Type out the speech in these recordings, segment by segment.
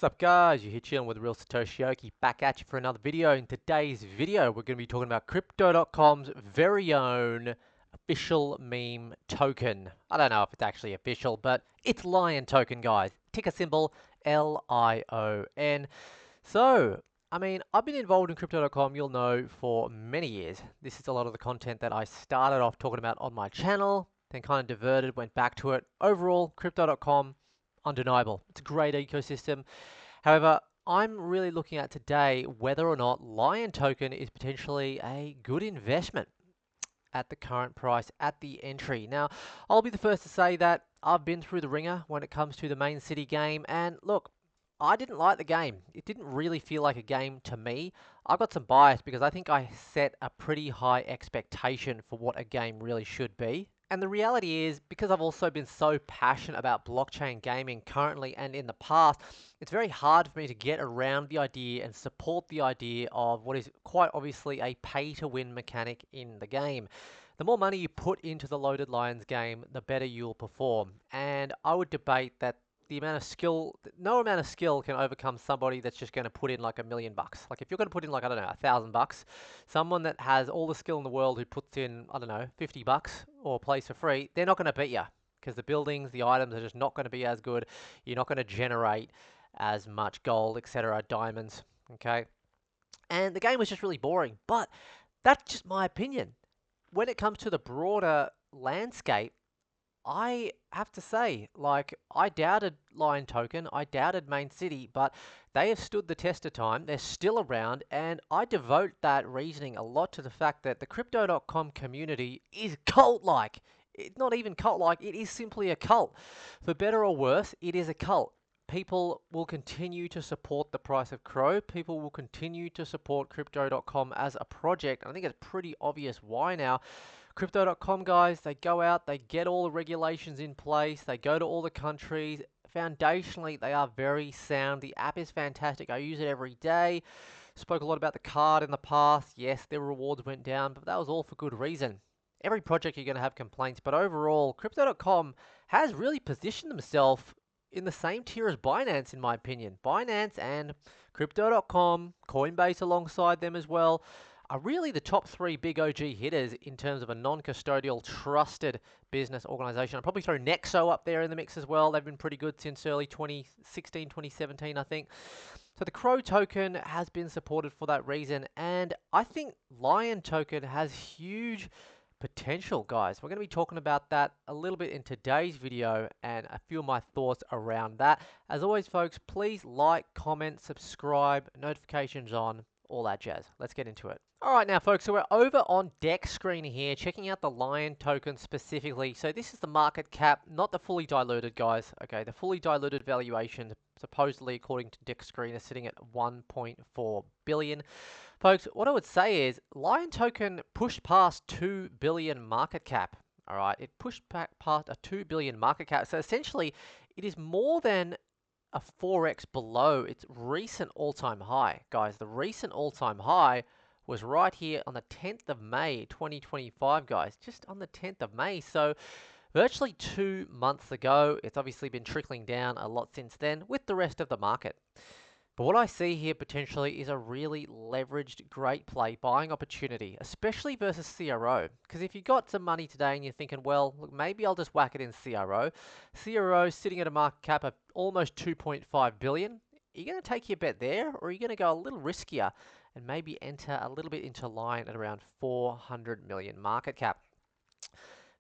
What's up guys, you're here chilling with Real Satoshi back at you for another video. In today's video we're going to be talking about Crypto.com's very own official meme token. I don't know if it's actually official, but it's Lion token guys. Ticker symbol LION. So, I've been involved in Crypto.com, you'll know, for many years. This is a lot of the content that I started off talking about on my channel, then kind of diverted, went back to it. Overall, Crypto.com, undeniable. It's a great ecosystem. However, I'm really looking at today whether or not Lion token is potentially a good investment at the current price at the entry. Now, I'll be the first to say that I've been through the ringer when it comes to the main city game, and look, I didn't like the game. It didn't really feel like a game to me. I've got some bias because I think I set a pretty high expectation for what a game really should be. And the reality is, because I've also been so passionate about blockchain gaming currently and in the past, it's very hard for me to get around the idea and support the idea of what is quite obviously a pay-to-win mechanic in the game. The more money you put into the Loaded Lions game, the better you'll perform. And I would debate that the amount of skill, no amount of skill can overcome somebody that's just going to put in like $1 million. Like if you're going to put in like, I don't know, $1,000, someone that has all the skill in the world who puts in, I don't know, $50 or plays for free, they're not going to beat you because the buildings, the items are just not going to be as good. You're not going to generate as much gold, etc., diamonds, okay? And the game was just really boring, but that's just my opinion. When it comes to the broader landscape, I have to say, like, I doubted Lion Token, I doubted Main City, but they have stood the test of time. They're still around, and I devote that reasoning a lot to the fact that the Crypto.com community is cult-like. It's not even cult-like, it is simply a cult. For better or worse, it is a cult. People will continue to support the price of Crow. People will continue to support Crypto.com as a project. I think it's pretty obvious why now. Crypto.com guys, they go out, they get all the regulations in place, they go to all the countries. Foundationally, they are very sound. The app is fantastic. I use it every day. Spoke a lot about the card in the past. Yes, their rewards went down, but that was all for good reason. Every project you're going to have complaints, but overall, Crypto.com has really positioned themselves in the same tier as Binance, in my opinion. Binance and Crypto.com, Coinbase alongside them as well, are really the top three big OG hitters in terms of a non-custodial, trusted business organization. I'll probably throw Nexo up there in the mix as well. They've been pretty good since early 2016, 2017, I think. So the Crow token has been supported for that reason, and I think Lion token has huge potential, guys. We're going to be talking about that a little bit in today's video and a few of my thoughts around that. As always, folks, please like, comment, subscribe, notifications on, all that jazz. Let's get into it. All right, now, folks, so we're over on deck screen here, checking out the Lion token specifically. So this is the market cap, not the fully diluted, guys. Okay, the fully diluted valuation, supposedly, according to deck screen, is sitting at 1.4 billion. Folks, what I would say is Lion token pushed past 2 billion market cap. All right, it pushed back past a 2 billion market cap. So essentially, it is more than a 4x below its recent all-time high. Guys, the recent all-time high was right here on the 10th of May, 2025, guys. Just on the 10th of May. So virtually 2 months ago. It's obviously been trickling down a lot since then with the rest of the market. But what I see here potentially is a really leveraged, great play buying opportunity, especially versus CRO. Because if you got some money today and you're thinking, well, look, maybe I'll just whack it in CRO. CRO sitting at a market cap of almost 2.5 billion. Are you going to take your bet there, or are you going to go a little riskier and maybe enter a little bit into line at around 400 million market cap?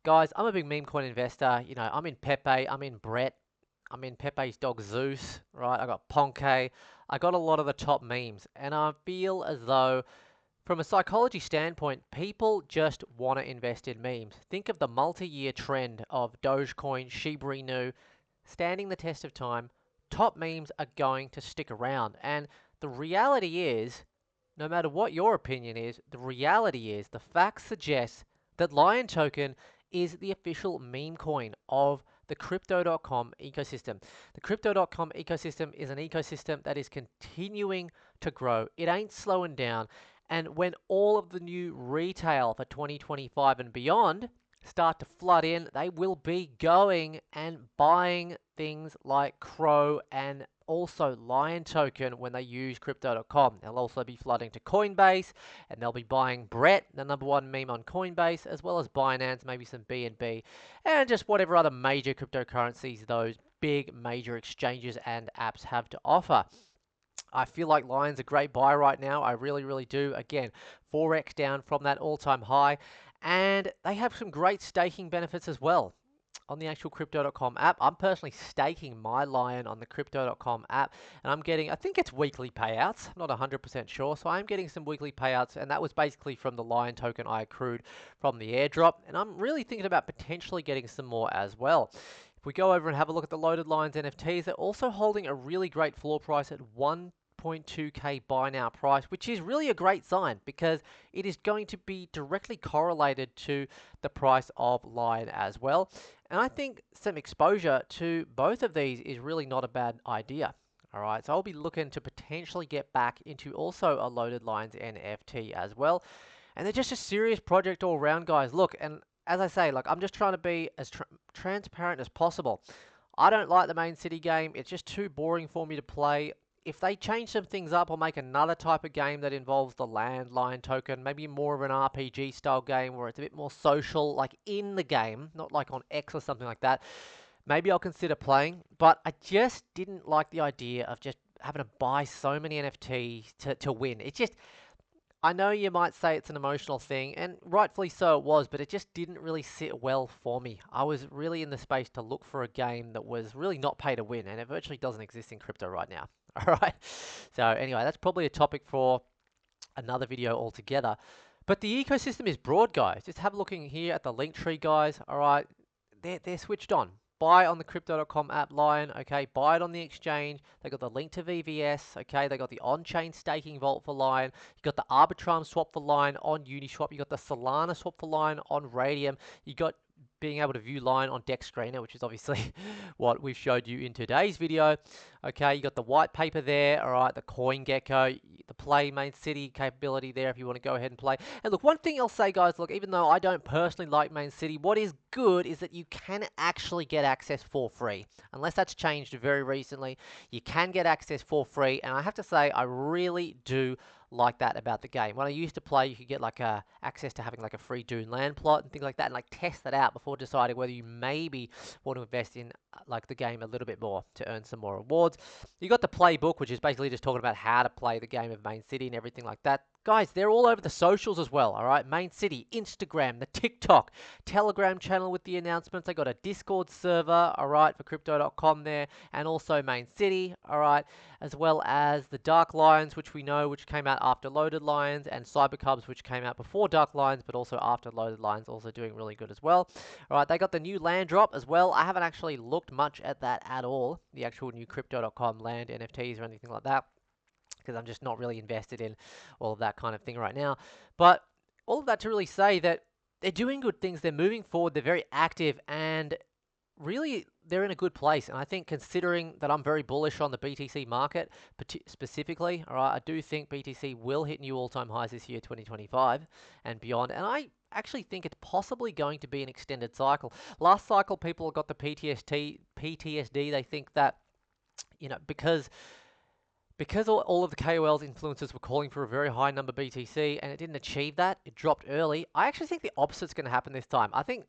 Guys, I'm a big meme coin investor. You know, I'm in PEPE, I'm in Brett, I'm in Pepe's dog Zeus, right? I got Ponke. I got a lot of the top memes, and I feel as though, from a psychology standpoint, people just want to invest in memes. Think of the multi-year trend of Dogecoin, SHIB standing the test of time. Top memes are going to stick around, and the reality is, no matter what your opinion is, the reality is, the facts suggest that Lion token is the official meme coin of the Crypto.com ecosystem. The Crypto.com ecosystem is an ecosystem that is continuing to grow. It ain't slowing down. And when all of the new retail for 2025 and beyond start to flood in, they will be going and buying things like Crow and also Lion token when they use crypto.com. They'll also be flooding to Coinbase, and they'll be buying Brett, the #1 meme on Coinbase, as well as Binance, maybe some BNB, and just whatever other major cryptocurrencies those big major exchanges and apps have to offer. I feel like Lion's a great buy right now. I really, really do. Again, 4x down from that all-time high, and they have some great staking benefits as well on the actual crypto.com app. I'm personally staking my Lion on the crypto.com app, and I'm getting, I think it's weekly payouts. I'm not 100% sure, so I'm getting some weekly payouts, and that was basically from the Lion token I accrued from the airdrop, and I'm really thinking about potentially getting some more as well. If we go over and have a look at the Loaded Lions NFTs, they're also holding a really great floor price at 1.2k buy now price, which is really a great sign because it is going to be directly correlated to the price of Lion as well. And I think some exposure to both of these is really not a bad idea. All right, so I'll be looking to potentially get back into also a Loaded Lions NFT as well. And they're just a serious project all around, guys. Look, and as I say, like I'm just trying to be as transparent as possible. I don't like the main city game. It's just too boring for me to play. If they change some things up or make another type of game that involves the landline token, maybe more of an RPG style game where it's a bit more social, like in the game, not like on X or something like that, maybe I'll consider playing. But I just didn't like the idea of just having to buy so many NFTs to win. It just, I know you might say it's an emotional thing, and rightfully so it was, but it just didn't really sit well for me. I was really in the space to look for a game that was really not pay to win, and it virtually doesn't exist in crypto right now. All right. So anyway, that's probably a topic for another video altogether. But the ecosystem is broad, guys. Just have a look in here at the link tree, guys. All right. They're switched on. Buy on the crypto.com app, Lion, okay? Buy it on the exchange. They got the link to VVS, okay? They got the on-chain staking vault for Lion. You got the Arbitrum swap for Lion on Uniswap. You got the Solana swap for Lion on Radium. You got being able to view Lion on Dex Screener, which is obviously what we've showed you in today's video. Okay, you got the white paper there, all right, the CoinGecko, the play main city capability there if you want to go ahead and play. And look, one thing I'll say, guys, look, even though I don't personally like main city, what is good is that you can actually get access for free. Unless that's changed very recently, you can get access for free, and I have to say, I really do like that about the game. When I used to play, you could get like access to having like a free Dune land plot and things like that, and like test that out before deciding whether you maybe want to invest in like the game a little bit more to earn some more rewards. You got the playbook, which is basically just talking about how to play the game of Main City and everything like that. Guys, they're all over the socials as well, all right? Main City, Instagram, the TikTok, Telegram channel with the announcements. They got a Discord server, all right, for crypto.com there, and also Main City, all right, as well as the Dark Lions, which we know, which came out after Loaded Lions, and Cyber Cubs, which came out before Dark Lions, but also after Loaded Lions, also doing really good as well. All right, they got the new land drop as well. I haven't actually looked much at that at all, the actual new crypto.com land NFTs or anything like that, because I'm just not really invested in all of that kind of thing right now. But all of that to really say that they're doing good things, they're moving forward, they're very active, and really they're in a good place. And I think considering that I'm very bullish on the BTC market specifically, all right, I do think BTC will hit new all-time highs this year, 2025 and beyond. And I actually think it's possibly going to be an extended cycle. Last cycle, people got the PTSD. They think that, you know, because all of the KOLs influencers were calling for a very high number BTC and it didn't achieve that, it dropped early. I actually think the opposite's going to happen this time. I think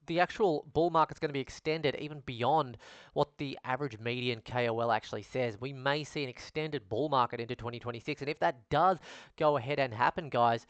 the actual bull market's going to be extended even beyond what the average median KOL actually says. We may see an extended bull market into 2026. And if that does go ahead and happen, guys,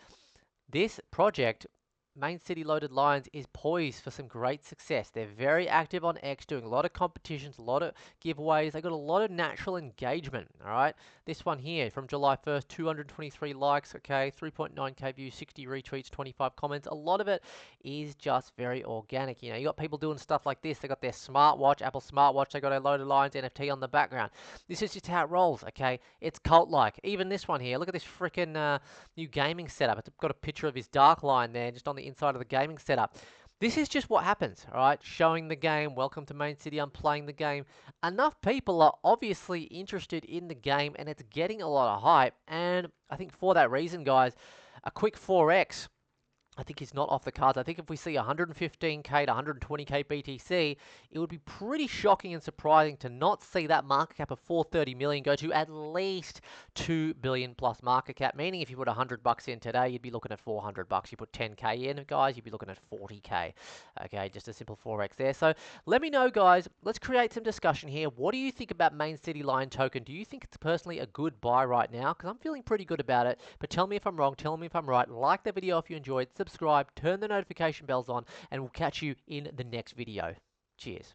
this project, Main City Loaded Lions, is poised for some great success. They're very active on X, doing a lot of competitions, a lot of giveaways. They got a lot of natural engagement, all right? This one here from July 1st, 223 likes, okay, 3.9k views, 60 retweets, 25 comments. A lot of it is just very organic. You know, you got people doing stuff like this. They got their smartwatch, Apple smartwatch. They got a Loaded Lions NFT on the background. This is just how it rolls, okay? It's cult-like. Even this one here, look at this freaking new gaming setup. It's got a picture of his Dark Line there, just on the inside of the gaming setup. This is just what happens, all right? Showing the game, welcome to Main City, I'm playing the game. Enough people are obviously interested in the game and it's getting a lot of hype. And I think for that reason, guys, a quick 4x I think is not off the cards. I think if we see 115k to 120k BTC, it would be pretty shocking and surprising to not see that market cap of 430 million go to at least 2 billion plus market cap. Meaning, if you put $100 in today, you'd be looking at $400. You put 10k in, guys, you'd be looking at 40k. Okay, just a simple forex there. So let me know, guys. Let's create some discussion here. What do you think about Main City Line token? Do you think it's personally a good buy right now? Because I'm feeling pretty good about it. But tell me if I'm wrong. Tell me if I'm right. Like the video if you enjoyed. Subscribe, turn the notification bells on, and we'll catch you in the next video. Cheers.